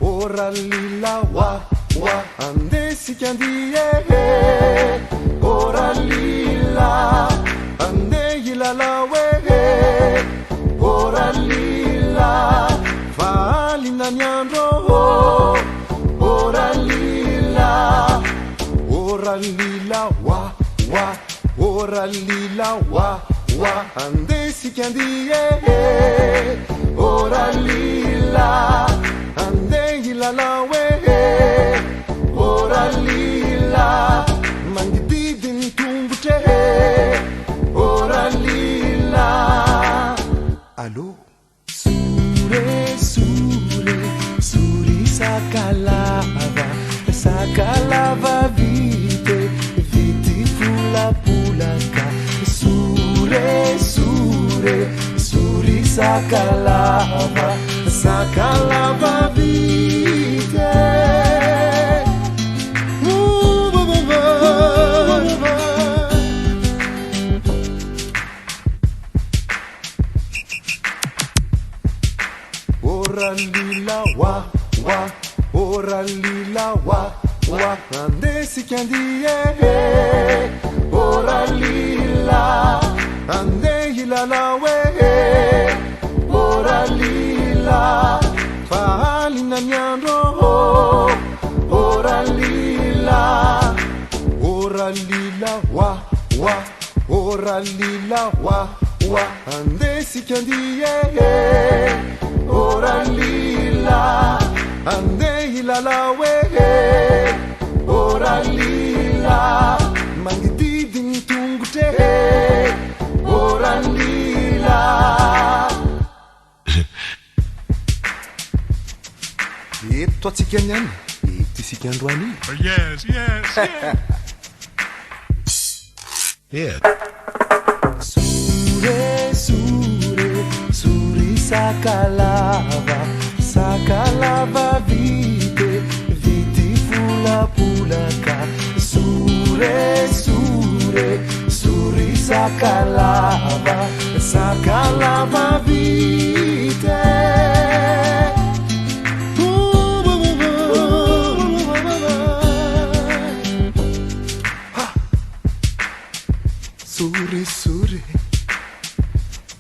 oh Ralila, wa, ande si candie, oh Ralila, ande ilala we, oh Ralila, valina nyandro, oh Ralila, wa, oh Ralila, wa, ande si candie, oh Ralila, ande ilala we, oh Ralila, mangididin tumbute, oh Ralila. Allô? Sure, suri sakalava vite, viti fula pulaka. Suri sakalava vite. Oh Ralila, wa, oh Ralila, wa, ande si candie, oh Ralila, ande ilala we, oh Ralila, valina nyandro, oh Ralila, wa, oh Ralila, wa, ande si candie, oh Ralila, ande ilala we, oh Ralila, mangididin tungute, oh Ralila. Et toi Tsikanyan, et tu Tsikandwani? Yes. Yeah. Suri sakalava viti fula pulaka. Suri sakalava vite.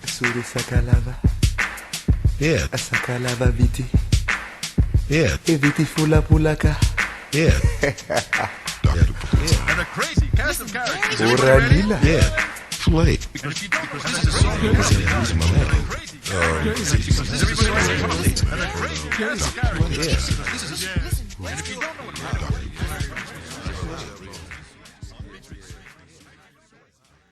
Suri sakalava. Yeah. Sakalava viti. Yeah. E viti fula pulaka. Yeah. And a crazy cast of characters. Oh Ralila. Yeah. Play. Because this is a song. And a crazy cast of characters. Yeah. And if you don't know